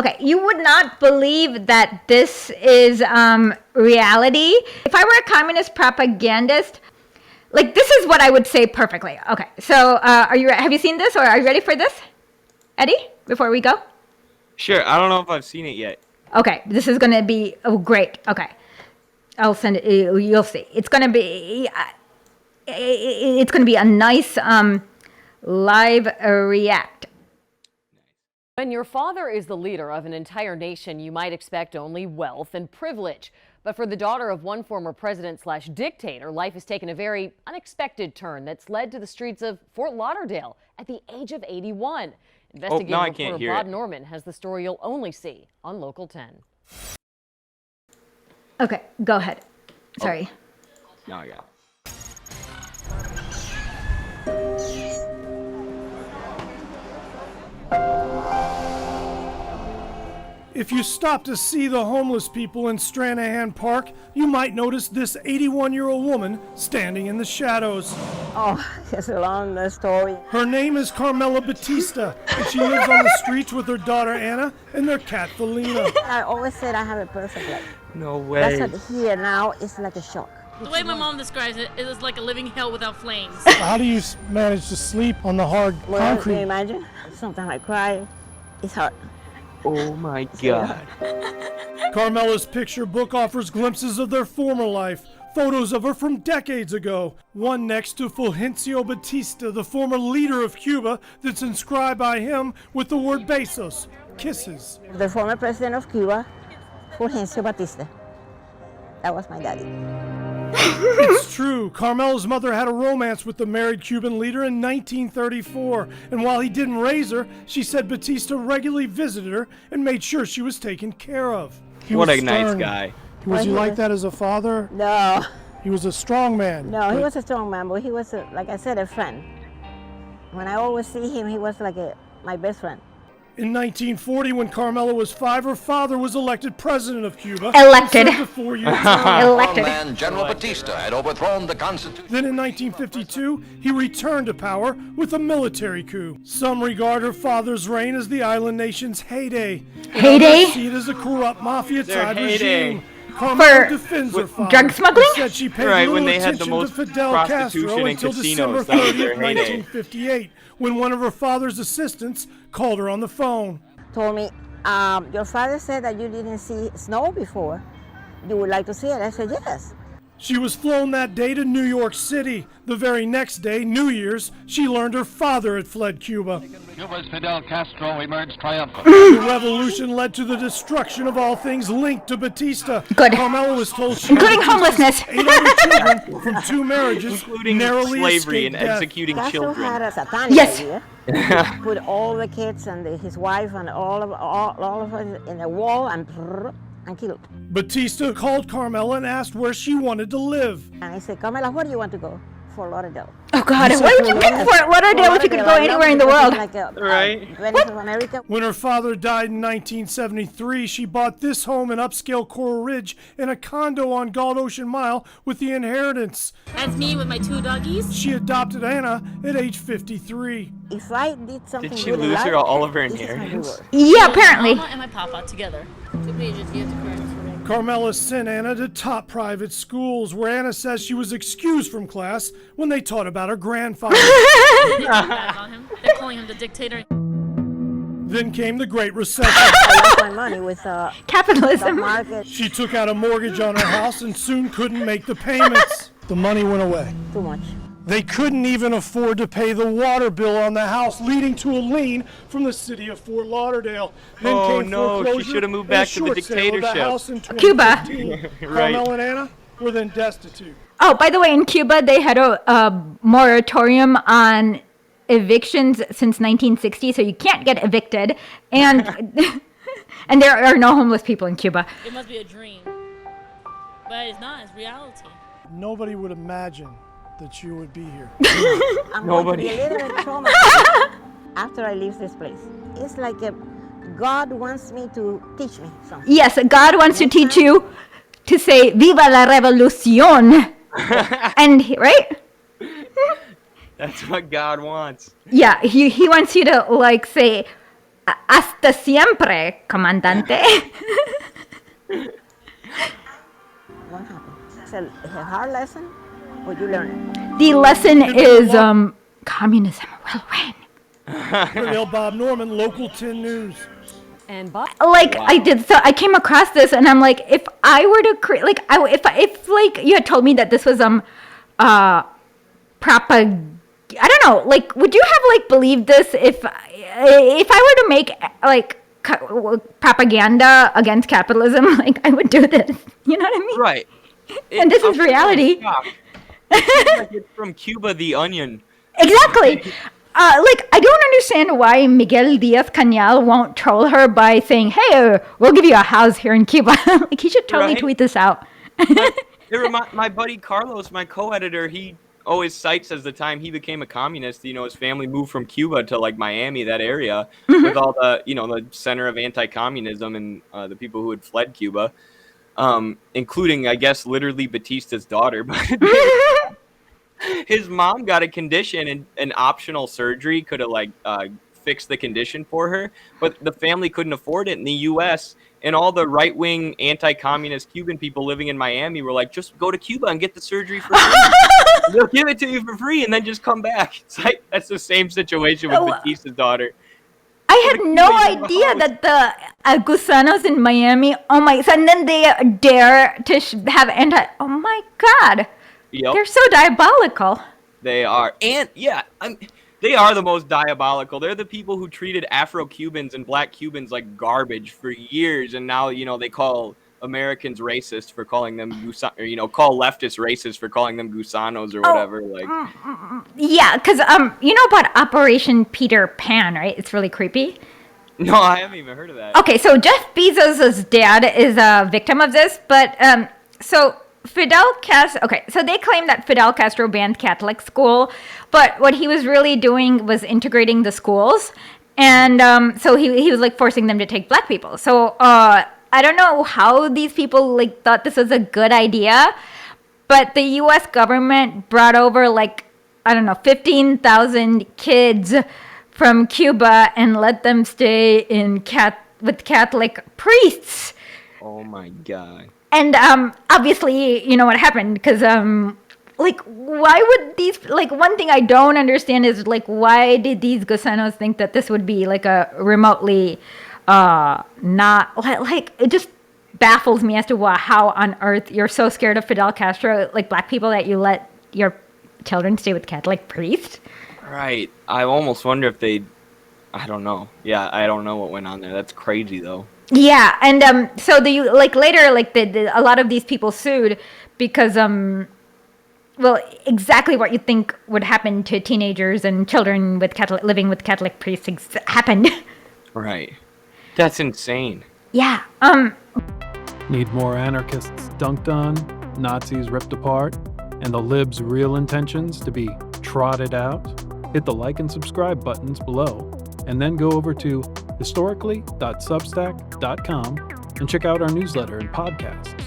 Okay, you would not believe that this is reality. If I were a communist propagandist, like, this is what I would say perfectly. Okay, so have you seen this, or are you ready for this, Eddie, before we go? Sure, I don't know if I've seen it yet. Okay, this is going to be, great. Okay, I'll send it, you'll see. It's going to be a nice live react. When your father is the leader of an entire nation, you might expect only wealth and privilege. But for the daughter of one former president/dictator, life has taken a very unexpected turn that's led to the streets of Fort Lauderdale at the age of 81. Investigative reporter Bob Norman has the story you'll only see on Local 10. Okay, go ahead. Sorry. No, I got it. If you stop to see the homeless people in Stranahan Park, you might notice this 81-year-old woman standing in the shadows. Oh, it's a long story. Her name is Carmela Batista, and she lives on the streets with her daughter Anna and their cat Felina. I always said I have a perfect life. No way. That's what here now is like a shock. The way my mom describes it, it was like a living hell without flames. How do you manage to sleep on the hard concrete? Can you imagine? Sometimes I cry. It's hard. Oh my God. Carmela's picture book offers glimpses of their former life, photos of her from decades ago. One next to Fulgencio Batista, the former leader of Cuba, that's inscribed by him with the word besos, kisses. The former president of Cuba, Fugelencio Batista. That was my daddy. It's true. Carmela's mother had a romance with the married Cuban leader in 1934, and while he didn't raise her, she said Batista regularly visited her and made sure she was taken care of. What a nice guy. Was he like that as a father? No. He was a strong man. No, he was a strong man, but he was, like I said, a friend. When I always see him, he was like my best friend. In 1940, when Carmela was 5, her father was elected president of Cuba. Elected. Served a 4-year term. Elected. Man, General Batista had overthrown the Constitution. Then in 1952, he returned to power with a military coup. Some regard her father's reign as the island nation's heyday. Heyday? Others see it as a corrupt mafia-type Their regime. heyday. Carmela defends her father. Drug smuggling? Said she paid Right, little when they had the attention most to Fidel prostitution Castro in until casinos. December That was 30th, their heyday. 1958, when one of her father's assistants called her on the phone. Told me, your father said that you didn't see snow before. You would like to see it? I said, yes. She was flown that day to New York City. The very next day, New Year's, she learned her father had fled Cuba. Cuba's Fidel Castro emerged triumphant. The revolution led to the destruction of all things linked to Batista. Good. Carmela was told she Including had homelessness. 8 other children from 2 marriages, Including narrowly slavery escaped and death. executing Castro children. had a satanic Yes. idea. Put all the kids and his wife and all of us in a wall and killed. Batista called Carmela and asked where she wanted to live. And I said, Carmela, where do you want to go? Fort Lauderdale. Oh, God. Why would you pick Fort Lauderdale if you could go anywhere in the world? Like Right. Venice of America. When her father died in 1973, she bought this home in upscale Coral Ridge and a condo on Gulf Ocean Mile with the inheritance. That's me with my 2 doggies. She adopted Anna at age 53. If I did something Did she good in lose life, all of her this is my inheritance? reward. Yeah, apparently. My mama and my papa together. 2 pages. You have to correct for me. Carmela sent Anna to top private schools, where Anna says she was excused from class when they taught about her grandfather. On him. They're calling him the dictator. Then came the Great Recession. I lost my money with the Capitalism. market. She took out a mortgage on her house and soon couldn't make the payments. The money went away. Too much. They couldn't even afford to pay the water bill on the house, leading to a lien from the city of Fort Lauderdale. Then Oh, came no, she foreclosure should have moved and a back to the short sale of the dictatorship. house in Cuba. 2015. Right. Carmela and Anna were then destitute. Oh, by the way, in Cuba, they had a moratorium on evictions since 1960, so you can't get evicted. And and there are no homeless people in Cuba. It must be a dream. But it's not. It's reality. Nobody would imagine that you would be here. I'm Nobody. going to be a little bit traumatized after I leave this place. It's like God wants me to teach me something. Yes, God wants to teach you to say "Viva la revolución," and right? That's what God wants. Yeah, he wants you to like say, Hasta siempre, comandante. What happened? It's a hard lesson, or you learn it? The lesson is communism will win. Real Bob Norman, Local 10 News. And Bob. Like I came across this and I'm like, if I were to create, like, if like you had told me that this was I don't know, like, would you have like believed this if I were to make like propaganda against capitalism? Like, I would do this. You know what I mean? Right. And this is reality. It's like it's from Cuba, the Onion. Exactly. Like, I don't understand why Miguel Diaz-Canel won't troll her by saying, hey, we'll give you a house here in Cuba. Like, he should totally tweet this out. My buddy Carlos, my co-editor, he always cites as the time he became a communist, his family moved from Cuba to like Miami, that area, with all the, the center of anti-communism and the people who had fled Cuba, including, I guess, literally Batista's daughter. But his mom got a condition, and an optional surgery could have like fixed the condition for her, but the family couldn't afford it in the U.S. And all the right-wing anti-communist Cuban people living in Miami were like, just go to Cuba and get the surgery for free. They'll give it to you for free and then just come back. It's like, that's the same situation with Batista's daughter. I had no idea that the gusanos in Miami, oh my, and then they dare to have oh my God. Yep. They're so diabolical. They are. And yeah, they are the most diabolical. They're the people who treated Afro-Cubans and Black Cubans like garbage for years. And now, they call Americans racist for calling them call leftists racist for calling them gusanos or whatever. Yeah, because you know about Operation Peter Pan, right? It's really creepy. No, I haven't even heard of that. Okay, so Jeff Bezos' dad is a victim of this, but so Fidel Castro. Okay, so they claim that Fidel Castro banned Catholic school, but what he was really doing was integrating the schools, and so he was like forcing them to take Black people. So I don't know how these people like thought this was a good idea, but the U.S. government brought over like, I don't know, 15,000 kids from Cuba and let them stay in with Catholic priests. Oh my God. And obviously, you know what happened, because like, why would these, like, one thing I don't understand is like, why did these gusanos think that this would be like a remotely not like, it just baffles me as to how on earth you're so scared of Fidel Castro, like Black people, that you let your children stay with Catholic priests. Right. I almost wonder if I don't know. Yeah, I don't know what went on there. That's crazy though. Yeah, and so later, like a lot of these people sued because well, exactly what you think would happen to teenagers and children with living with Catholic priests happened. Right. That's insane. Yeah. Need more anarchists dunked on, Nazis ripped apart, and the libs' real intentions to be trotted out? Hit the like and subscribe buttons below, and then go over to historically.substack.com and check out our newsletter and podcast.